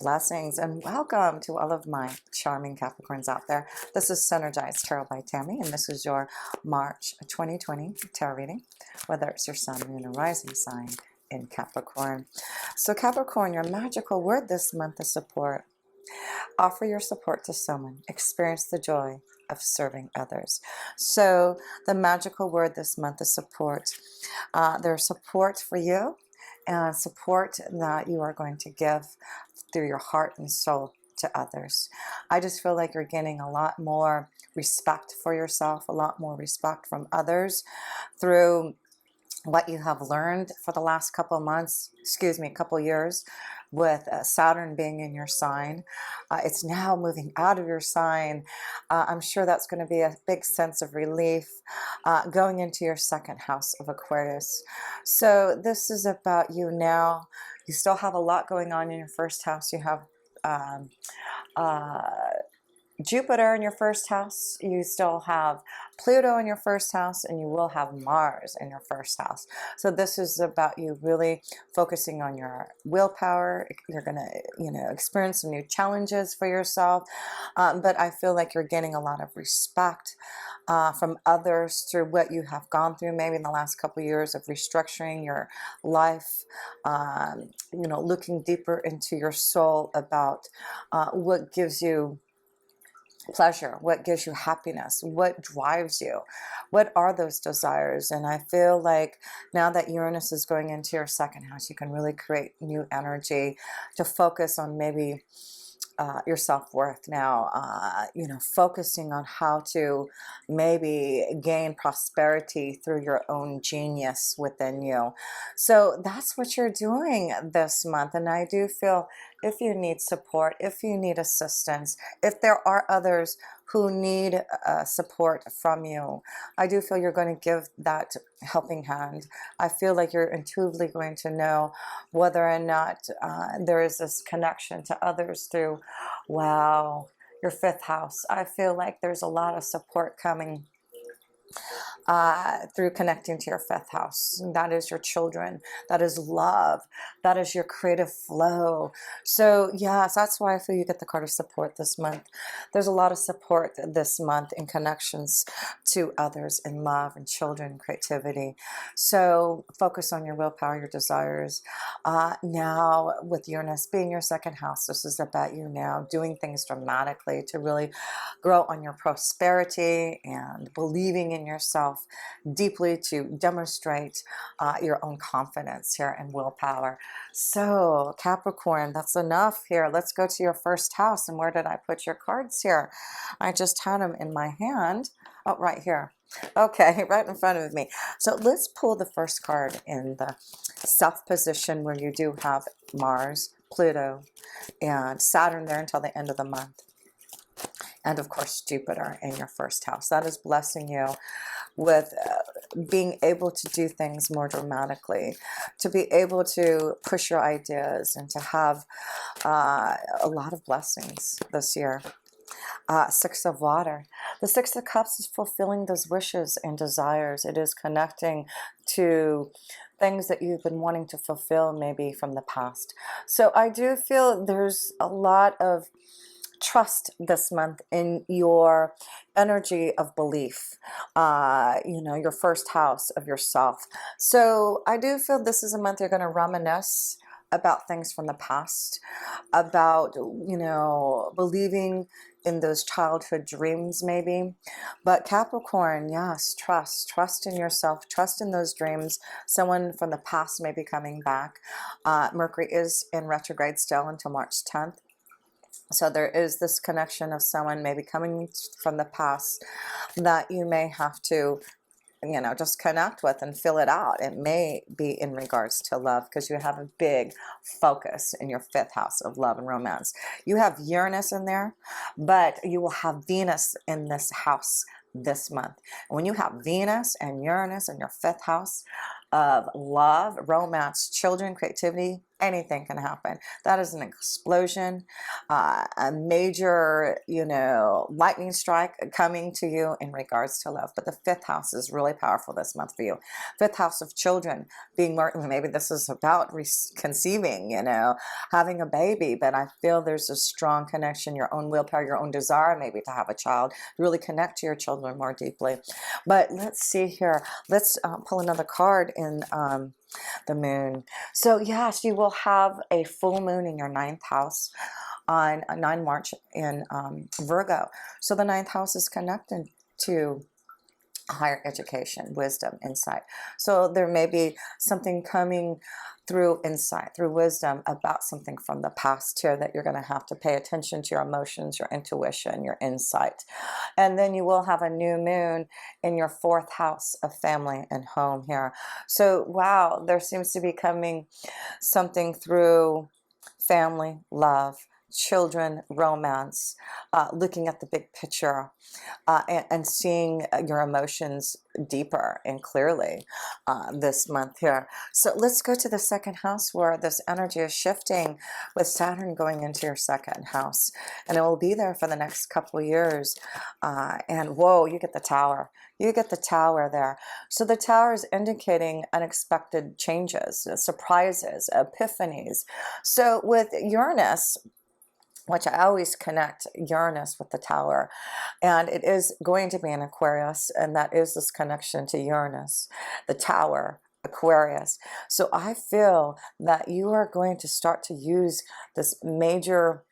Blessings and welcome to all of my charming Capricorns out there. This is Synergized Tarot by Tammy, and this is your March 2020 tarot reading, whether it's your sun, moon, or rising sign in Capricorn. So Capricorn, your magical word this month is support. Offer your support to someone. Experience the joy of serving others. So the magical word this month is support. There's support for you and support that you are going to give through your heart and soul to others. I just feel like you're gaining a lot more respect for yourself, a lot more respect from others through what you have learned for the last couple of months, couple years, with Saturn being in your sign. It's now moving out of your sign. I'm sure that's going to be a big sense of relief going into your second house of Aquarius. So this is about you now. You still have a lot going on in your first house. You have Jupiter in your first house, you still have Pluto in your first house, and you will have Mars in your first house. So this is about you really focusing on your willpower. You're going to, experience some new challenges for yourself. But I feel like you're getting a lot of respect from others through what you have gone through, maybe in the last couple of years of restructuring your life, looking deeper into your soul about what gives you pleasure, what gives you happiness, what drives you, what are those desires. And I feel like now that Uranus is going into your second house, you can really create new energy to focus on maybe your self-worth now, focusing on how to maybe gain prosperity through your own genius within you. So that's what you're doing this month. And I do feel if you need support, if you need assistance, if there are others who need support from you, I do feel you're going to give that helping hand. I feel like you're intuitively going to know whether or not there is this connection to others through, wow, your fifth house. I feel like there's a lot of support coming through connecting to your fifth house. That is your children. That is love. That is your creative flow. So yes, that's why I feel you get the card of support this month. There's a lot of support this month in connections to others in love and children, creativity. So focus on your willpower, your desires. Now with Uranus being your second house, this is about you now doing things dramatically to really grow on your prosperity and believing in yourself deeply to demonstrate your own confidence here and willpower. So Capricorn, that's enough here. Let's go to your first house. And where did I put your cards here? I just had them in my hand. Oh, right here. Okay, right in front of me. So let's pull the first card in the self position where you do have Mars, Pluto, and Saturn there until the end of the month. And of course, Jupiter in your first house. That is blessing you with being able to do things more dramatically, to be able to push your ideas and to have a lot of blessings this year. Six of Water. The Six of Cups is fulfilling those wishes and desires. It is connecting to things that you've been wanting to fulfill maybe from the past. So I do feel there's a lot of trust this month in your energy of belief, your first house of yourself. So I do feel this is a month you're going to reminisce about things from the past, about, believing in those childhood dreams maybe. But Capricorn, yes, trust in yourself, trust in those dreams. Someone from the past may be coming back. Mercury is in retrograde still until March 10th. So there is this connection of someone maybe coming from the past that you may have to, just connect with and fill it out. It may be in regards to love because you have a big focus in your fifth house of love and romance. You have Uranus in there, but you will have Venus in this house this month. And when you have Venus and Uranus in your fifth house of love, romance, children, creativity, anything can happen. That is an explosion, a major, you know, lightning strike coming to you in regards to love. But the fifth house is really powerful this month for you. Fifth house of children, being more, maybe this is about conceiving, you know, having a baby, but I feel there's a strong connection, your own willpower, your own desire maybe to have a child, really connect to your children more deeply. But let's see here. Let's pull another card in the moon. So yes, you will have a full moon in your ninth house on 9 March in Virgo. So the ninth house is connected to higher education, wisdom, insight. So there may be something coming through insight, through wisdom about something from the past here that you're going to have to pay attention to your emotions, your intuition, your insight. And then you will have a new moon in your fourth house of family and home here. So wow, there seems to be coming something through family, love, children, romance, looking at the big picture, and seeing your emotions deeper and clearly this month here. So let's go to the second house where this energy is shifting with Saturn going into your second house, and it will be there for the next couple of years. And whoa, you get the Tower. You get the Tower there. So the Tower is indicating unexpected changes, surprises, epiphanies. So with Uranus, which I always connect Uranus with the Tower, and it is going to be in Aquarius, and that is this connection to Uranus, the Tower, Aquarius. So I feel that you are going to start to use this major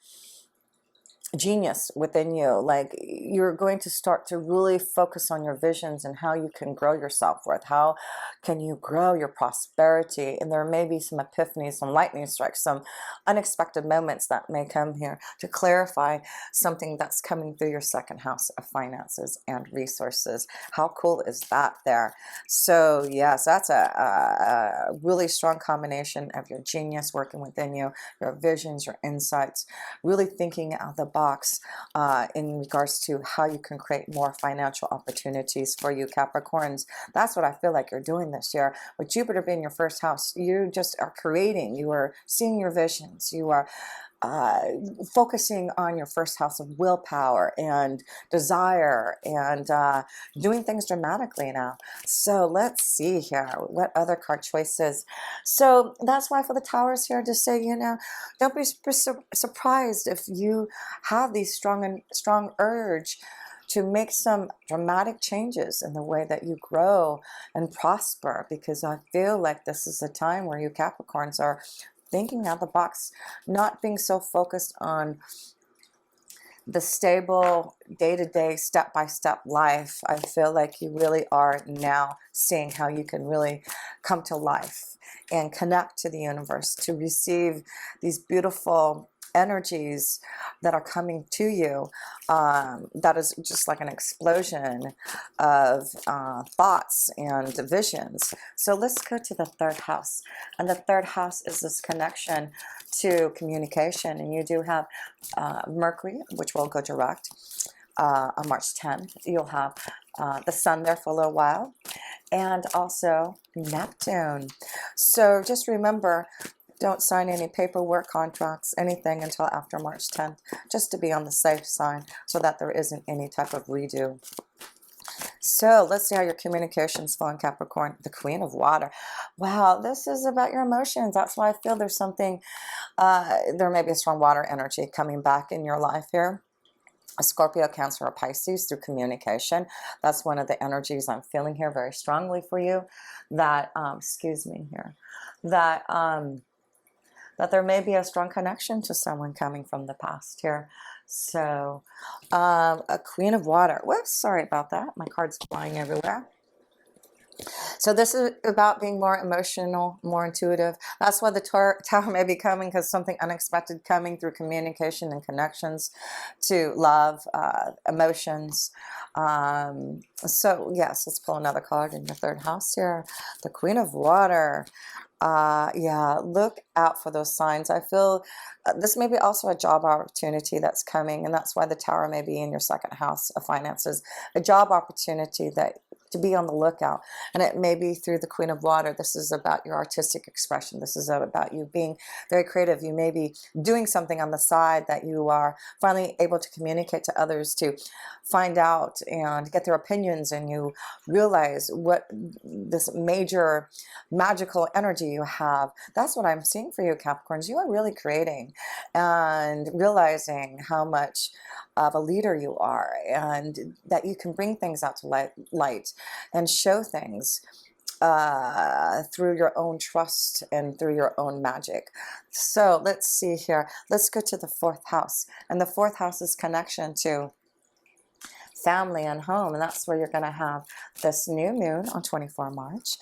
genius within you. Like, you're going to start to really focus on your visions and how you can grow your self-worth, how can you grow your prosperity. And there may be some epiphanies, some lightning strikes, some unexpected moments that may come here to clarify something that's coming through your second house of finances and resources. How cool is that there? So yes, that's a really strong combination of your genius working within you, your visions, your insights, really thinking out the box in regards to how you can create more financial opportunities for you Capricorns. That's what I feel like you're doing this year. With Jupiter being your first house, you just are creating, you are seeing your visions, you are focusing on your first house of willpower and desire, and doing things dramatically now. So let's see here, what other card choices. So that's why for the Towers here to say, you know, don't be surprised if you have these strong urge to make some dramatic changes in the way that you grow and prosper, because I feel like this is a time where you Capricorns are thinking out the box, not being so focused on the stable day-to-day, step-by-step life. I feel like you really are now seeing how you can really come to life and connect to the universe to receive these beautiful energies that are coming to you. That is just like an explosion of thoughts and visions. So let's go to the third house, and the third house is this connection to communication, and you do have Mercury, which will go direct on March 10th. You'll have the Sun there for a little while, and also Neptune. So just remember, don't sign any paperwork, contracts, anything until after March 10th, just to be on the safe side so that there isn't any type of redo. So let's see how your communication's flowing, Capricorn. The Queen of Water. Wow, this is about your emotions. That's why I feel there's something, there may be a strong water energy coming back in your life here. A Scorpio, Cancer, or Pisces through communication. That's one of the energies I'm feeling here very strongly for you. That, excuse me here, that there may be a strong connection to someone coming from the past here. So a Queen of Water. Whoops, sorry about that. My card's flying everywhere. So this is about being more emotional, more intuitive. That's why the Tower may be coming, because something unexpected coming through communication and connections to love, emotions. So yes, let's pull another card in your third house here. The Queen of Water. Yeah, look out for those signs. I feel this may be also a job opportunity that's coming, and that's why the Tower may be in your second house of finances. A job opportunity that to be on the lookout. And it may be through the Queen of Water. This is about your artistic expression. This is about you being very creative. You may be doing something on the side that you are finally able to communicate to others, to find out and get their opinions, and you realize what this major magical energy you have. That's what I'm seeing for you, Capricorns. You are really creating and realizing how much of a leader you are, and that you can bring things out to light and show things through your own trust and through your own magic. So let's see here. Let's go to the 4th house. And the 4th house is connection to family and home, and that's where you're going to have this new moon on 24 March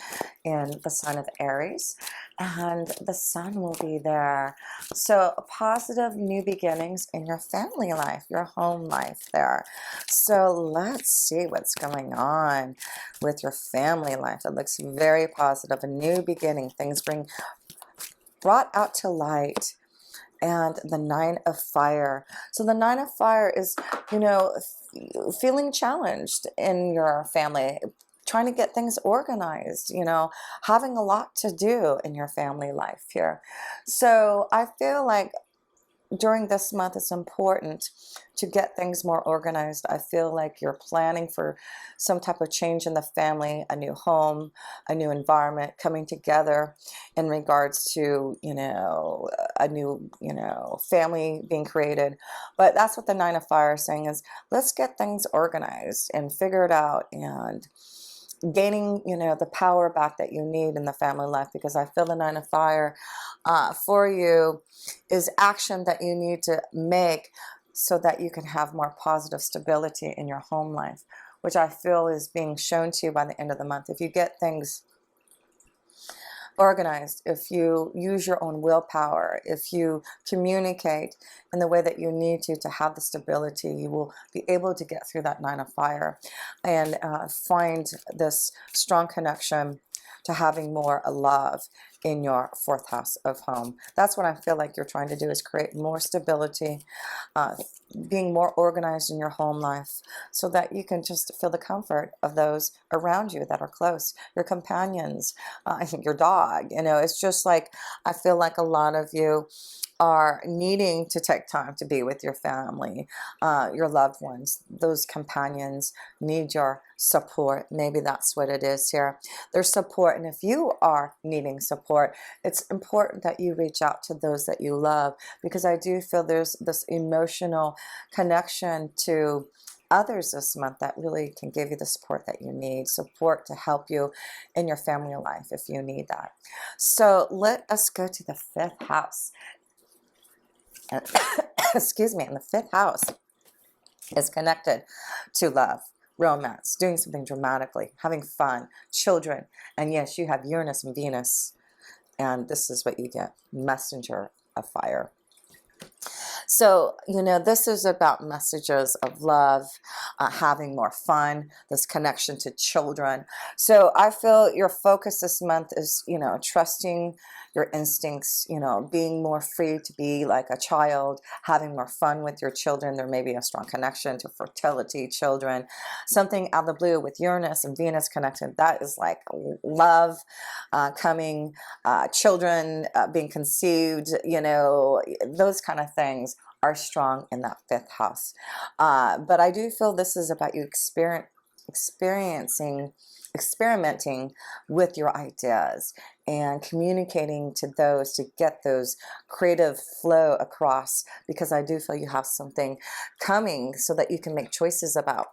in the sign of Aries, and the sun will be there. So positive new beginnings in your family life, your home life there. So let's see what's going on with your family life. It looks very positive, a new beginning, things brought out to light. And the 9 of Fire. So the 9 of Fire is, you know, feeling challenged in your family, trying to get things organized, you know, having a lot to do in your family life here. So I feel like during this month, it's important to get things more organized. I feel like you're planning for some type of change in the family, a new home, a new environment coming together in regards to, you know, a new, you know, family being created. But that's what the 9 of Fire is saying, is let's get things organized and figure it out, and gaining, you know, the power back that you need in the family life, because I feel the 9 of Fire for you is action that you need to make so that you can have more positive stability in your home life, which I feel is being shown to you by the end of the month. If you get things organized, if you use your own willpower, if you communicate in the way that you need to have the stability, you will be able to get through that 9 of Fire and find this strong connection to having more love in your 4th house of home. That's what I feel like you're trying to do, is create more stability, being more organized in your home life, so that you can just feel the comfort of those around you that are close, your companions, your dog. You know, it's just like, I feel like a lot of you are needing to take time to be with your family, your loved ones. Those companions need your support. Maybe that's what it is here. There's support, and if you are needing support, it's important that you reach out to those that you love, because I do feel there's this emotional connection to others this month that really can give you the support that you need, support to help you in your family life if you need that. So let us go to the 5th house. Excuse me, and the 5th house is connected to love, romance, doing something dramatically, having fun, children, and yes, you have Uranus and Venus, and this is what you get, messenger of fire. So, you know, this is about messages of love, having more fun, this connection to children. So I feel your focus this month is, you know, trusting your instincts, you know, being more free to be like a child, having more fun with your children. There may be a strong connection to fertility, children, something out of the blue with Uranus and Venus connected. That is like love coming, children being conceived, you know, those kind of things are strong in that 5th house. But I do feel this is about you experimenting with your ideas and communicating to those to get those creative flow across, because I do feel you have something coming so that you can make choices about.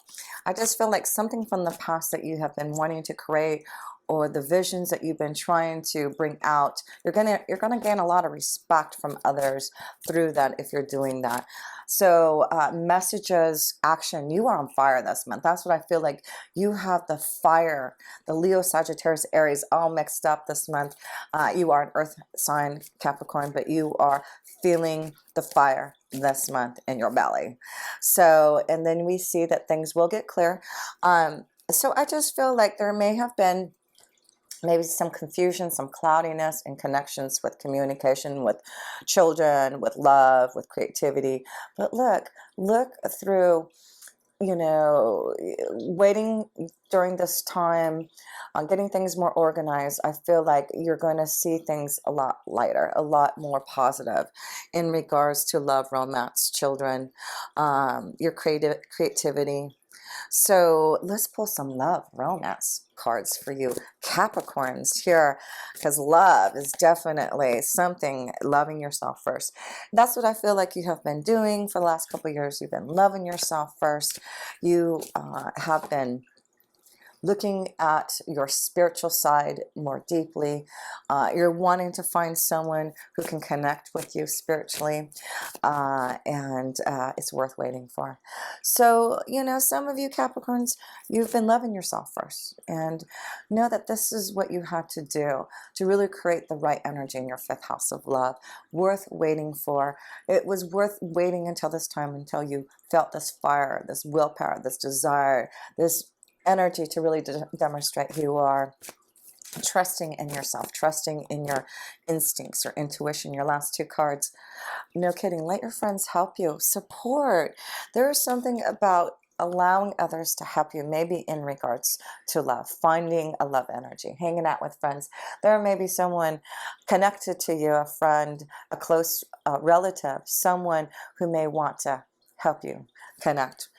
I just feel like something from the past that you have been wanting to create, or the visions that you've been trying to bring out, you're gonna gain a lot of respect from others through that if you're doing that. So messages, action, you are on fire this month. That's what I feel like. You have the fire, the Leo, Sagittarius, Aries all mixed up this month. You are an earth sign, Capricorn, but you are feeling the fire this month in your belly. So, and then we see that things will get clear. So I just feel like there may have been maybe some confusion, some cloudiness in connections with communication, with children, with love, with creativity. But look through you know, waiting during this time on getting things more organized, I feel like you're going to see things a lot lighter, a lot more positive in regards to love, romance, children, your creativity. So let's pull some love, romance cards for you Capricorns here, because love is definitely something, loving yourself first. That's what I feel like you have been doing for the last couple of years. You've been loving yourself first. You have been looking at your spiritual side more deeply. You're wanting to find someone who can connect with you spiritually, and it's worth waiting for. So, you know, some of you Capricorns, you've been loving yourself first, and know that this is what you had to do to really create the right energy in your fifth house of love. Worth waiting for. It was worth waiting until this time, until you felt this fire, this willpower, this desire, this energy to really demonstrate who you are, trusting in yourself, trusting in your instincts or intuition. Your last two cards, no kidding, let your friends help you. Support. There is something about allowing others to help you, maybe in regards to love, finding a love energy, hanging out with friends. There may be someone connected to you, a friend, a close relative, someone who may want to help you connect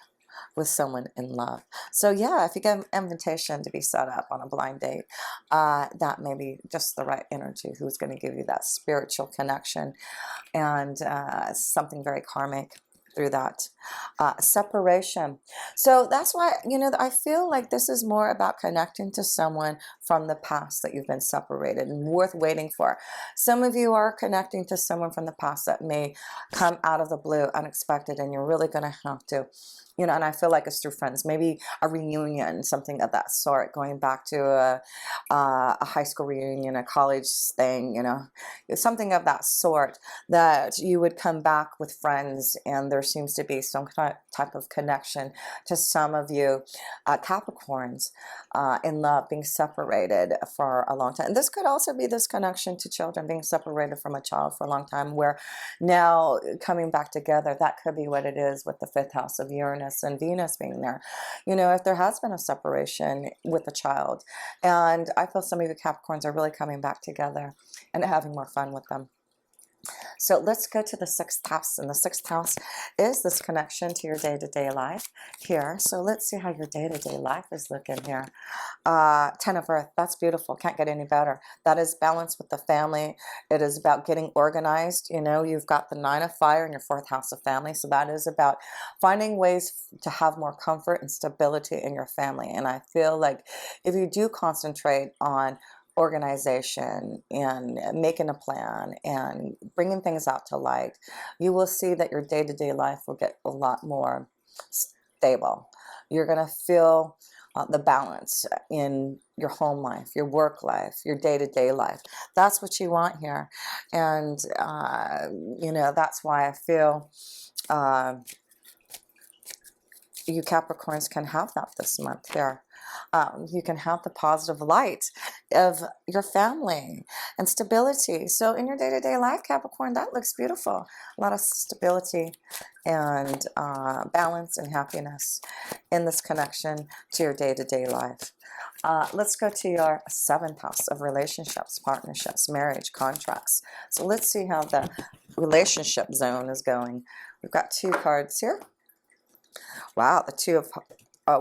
with someone in love. So yeah, if you get an invitation to be set up on a blind date, that may be just the right energy, who's going to give you that spiritual connection, and something very karmic through that. Separation. So that's why, you know, I feel like this is more about connecting to someone from the past that you've been separated, and worth waiting for. Some of you are connecting to someone from the past that may come out of the blue, unexpected, and you're really going to have to, you know, and I feel like it's through friends, maybe a reunion, something of that sort, going back to a high school reunion, a college thing, you know, something of that sort, that you would come back with friends, and there seems to be some type of connection to some of you Capricorns in love, being separated for a long time. And this could also be this connection to children, being separated from a child for a long time, where now coming back together. That could be what it is with the fifth house of Uranus and Venus being there. You know, if there has been a separation with a child, and I feel some of you Capricorns are really coming back together and having more fun with them. So let's go to the sixth house, and the sixth house is this connection to your day-to-day life here. So let's see how your day-to-day life is looking here. 10 of Earth, that's beautiful. Can't get any better. That is balance with the family. It is about getting organized. You know, you've got the 9 of Fire in your 4th house of family. So that is about finding ways to have more comfort and stability in your family. And I feel like if you do concentrate on organization and making a plan and bringing things out to light, you will see that your day-to-day life will get a lot more stable. You're going to feel the balance in your home life, your work life, your day-to-day life. That's what you want here. And, you know, that's why I feel you Capricorns can have that this month here. You can have the positive light of your family and stability. So in your day-to-day life, Capricorn, that looks beautiful. A lot of stability and balance and happiness in this connection to your day-to-day life. Let's go to your 7th house of relationships, partnerships, marriage, contracts. So let's see how the relationship zone is going. We've got 2 cards here. Wow, the 2 of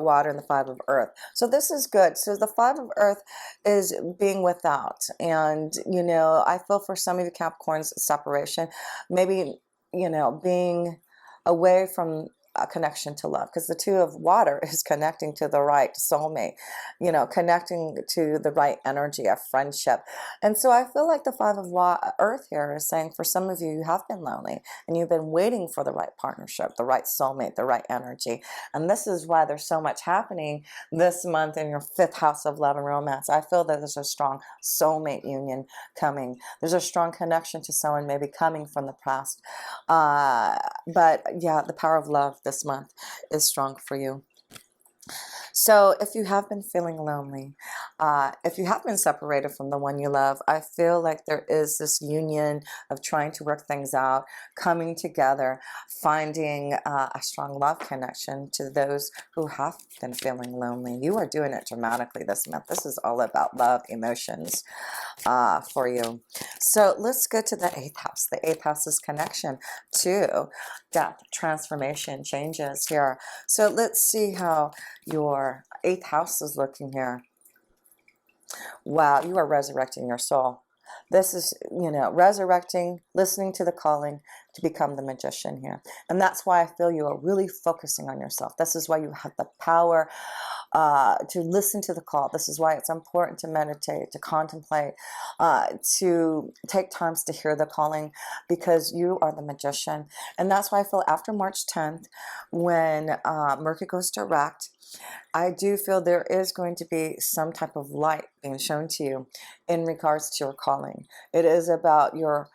water and the 5 of earth. So this is good. So the 5 of earth is being without. And, you know, I feel for some of you Capricorns, separation, maybe, you know, being away from a connection to love, because the 2 of water is connecting to the right soulmate, you know, connecting to the right energy of friendship. And so I feel like the 5 of earth here is saying for some of you, you have been lonely and you've been waiting for the right partnership, the right soulmate, the right energy. And this is why there's so much happening this month in your 5th house of love and romance. I feel that there's a strong soulmate union coming. There's a strong connection to someone maybe coming from the past. But yeah, the power of love this month is strong for you. So if you have been feeling lonely, if you have been separated from the one you love, I feel like there is this union of trying to work things out, coming together, finding a strong love connection to those who have been feeling lonely. You are doing it dramatically this month. This is all about love, emotions for you. So let's go to the 8th house. The 8th house is connection to death, transformation, changes here. So let's see how your 8th house is looking here. Wow, you are resurrecting your soul. This is, resurrecting, listening to the calling to become the magician here. And that's why I feel you are really focusing on yourself. This is why you have the power to listen to the call. This is why it's important to meditate, to contemplate, to take times to hear the calling, because you are the magician. And that's why I feel after March 10th, when Mercury goes direct, I do feel there is going to be some type of light being shown to you in regards to your calling. It is about your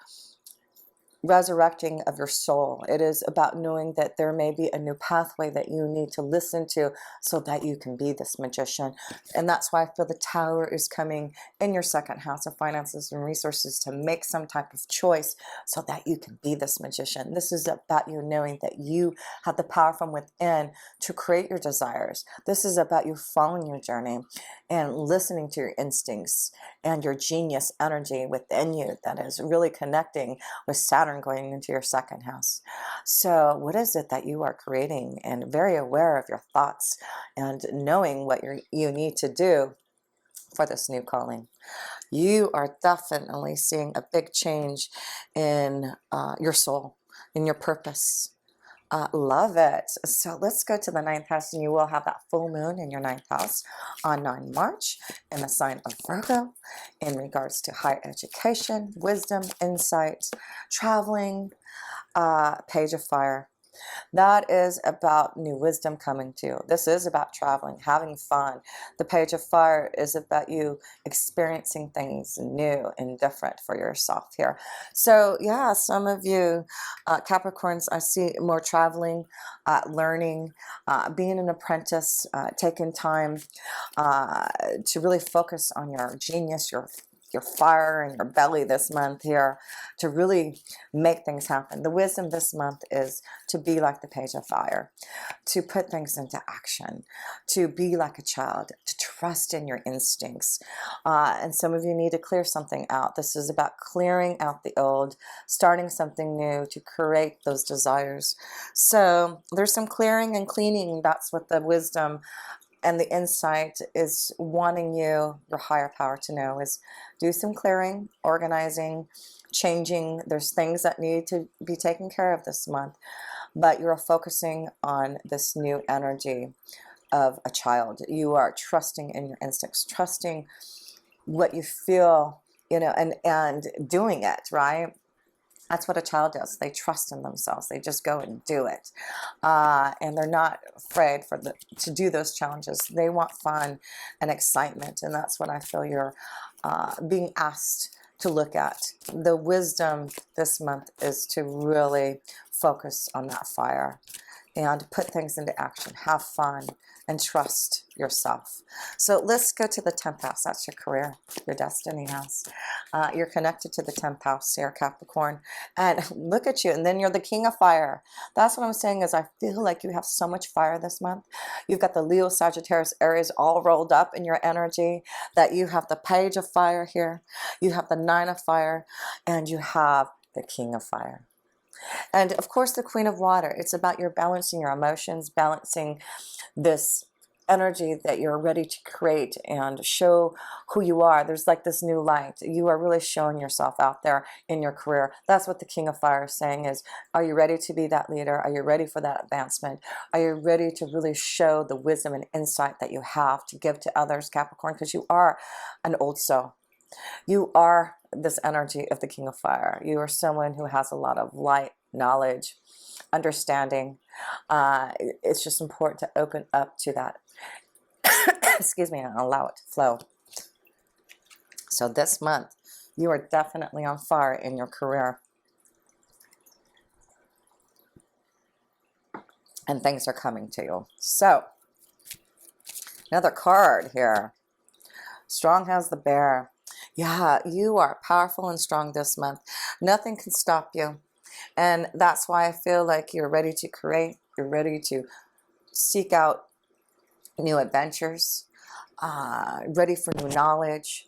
resurrecting of your soul. It is about knowing that there may be a new pathway that you need to listen to so that you can be this magician. And that's why I feel the Tower is coming in your 2nd house of finances and resources to make some type of choice so that you can be this magician. This is about you knowing that you have the power from within to create your desires. This is about you following your journey and listening to your instincts and your genius energy within you that is really connecting with Saturn going into your 2nd house. So what is it that you are creating, and very aware of your thoughts and knowing what you need to do for this new calling. You are definitely seeing a big change in your soul, in your purpose. Love it. So let's go to the 9th house, and you will have that full moon in your 9th house on 9 March in the sign of Virgo in regards to higher education, wisdom, insight, traveling, Page of Fire. That is about new wisdom coming to you. This is about traveling, having fun. The Page of Fire is about you experiencing things new and different for yourself here. So yeah, some of you Capricorns, I see more traveling, learning, being an apprentice, taking time to really focus on your genius, your fire in your belly this month here, to really make things happen. The wisdom this month is to be like the Page of Fire, to put things into action, to be like a child, to trust in your instincts. And some of you need to clear something out. This is about clearing out the old, starting something new to create those desires. So there's some clearing and cleaning. That's what the wisdom and the insight is wanting you, your higher power, to know is do some clearing, organizing, changing. There's things that need to be taken care of this month, but you're focusing on this new energy of a child. You are trusting in your instincts, trusting what you feel, and doing it, right? That's what a child does. They trust in themselves. They just go and do it. And they're not afraid to do those challenges. They want fun and excitement. And that's what I feel you're being asked to look at. The wisdom this month is to really focus on that fire and put things into action. Have fun and trust yourself. So let's go to the 10th house. That's your career, your destiny house. You're connected to the 10th house here, Capricorn. And look at you. And then you're the king of fire. That's what I'm saying is I feel like you have so much fire this month. You've got the Leo, Sagittarius, Aries all rolled up in your energy, that you have the Page of Fire here. You have the 9 of Fire, and you have the King of Fire. And of course, the Queen of Water. It's about your balancing your emotions, balancing this energy that you're ready to create and show who you are. There's like this new light. You are really showing yourself out there in your career. That's what the King of Fire is saying is, are you ready to be that leader? Are you ready for that advancement? Are you ready to really show the wisdom and insight that you have to give to others, Capricorn? Because you are an old soul. You are this energy of the King of Fire. You are someone who has a lot of light, knowledge, understanding. It's just important to open up to that. Excuse me, and allow it to flow. So this month, you are definitely on fire in your career. And things are coming to you. So Another card here. Strong has the bear. Yeah, you are powerful and strong this month. Nothing can stop you. And that's why I feel like you're ready to create. You're ready to seek out new adventures, ready for new knowledge.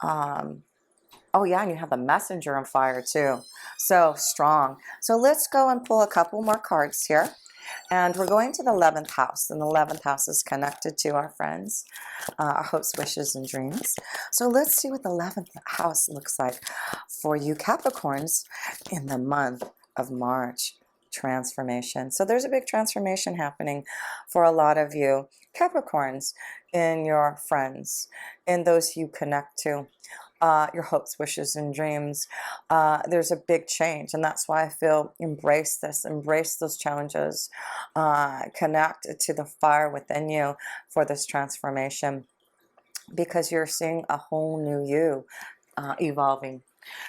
Oh yeah, and you have the messenger on fire too. So strong. So let's go and pull a couple more cards here. And we're going to the 11th house. And the 11th house is connected to our friends, our hopes, wishes, and dreams. So let's see what the 11th house looks like for you Capricorns in the month of March. Transformation. So there's a big transformation happening for a lot of you Capricorns, in your friends, in those you connect to. Your hopes, wishes, and dreams. There's a big change, and that's why I feel embrace this, embrace those challenges, connect to the fire within you for this transformation, because you're seeing a whole new you evolving.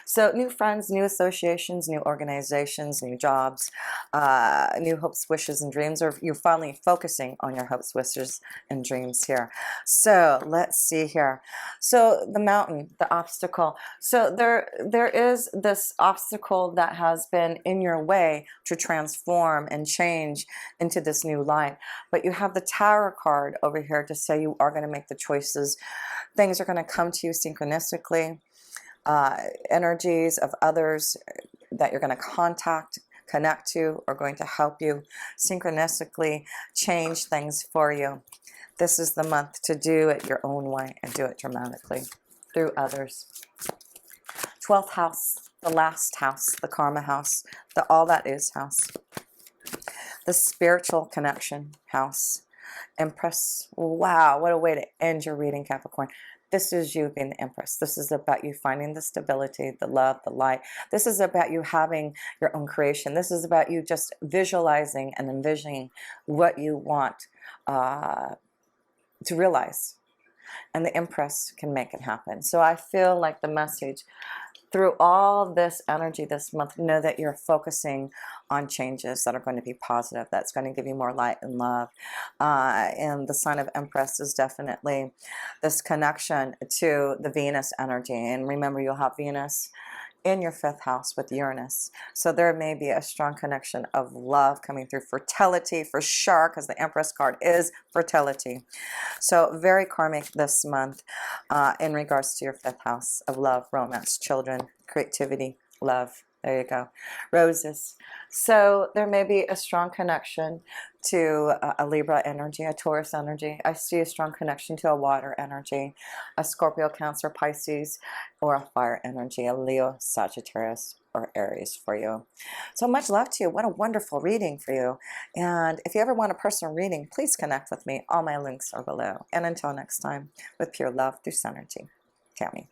So new friends, new associations, new organizations, new jobs, new hopes, wishes, and dreams, or you're finally focusing on your hopes, wishes, and dreams here. So let's see here. So the mountain, the obstacle. So there is this obstacle that has been in your way to transform and change into this new light. But you have the Tower card over here to say you are going to make the choices. Things are going to come to you synchronistically. Energies of others that you're going to connect to, are going to help you synchronistically change things for you. This is the month to do it your own way and do it dramatically through others. 12th house, the last house, the karma house, the all that is house, the spiritual connection house, Empress. Wow, what a way to end your reading, Capricorn. This is you being the Empress. This is about you finding the stability, the love, the light. This is about you having your own creation. This is about you just visualizing and envisioning what you want to realize. And the Empress can make it happen. So I feel like the message through all this energy this month, know that you're focusing on changes that are going to be positive, that's going to give you more light and love. And the sign of Empress is definitely this connection to the Venus energy. And remember, you'll have Venus in your 5th house with Uranus. So there may be a strong connection of love coming through, fertility for sure, because the Empress card is fertility. So very karmic this month in regards to your 5th house of love, romance, children, creativity, love. There you go. Roses. So there may be a strong connection to a Libra energy, a Taurus energy. I see a strong connection to a water energy, a Scorpio, Cancer, Pisces, or a fire energy, a Leo, Sagittarius, or Aries for you. So much love to you. What a wonderful reading for you. And if you ever want a personal reading, please connect with me. All my links are below. And until next time, with pure love through Synergy, Tammy.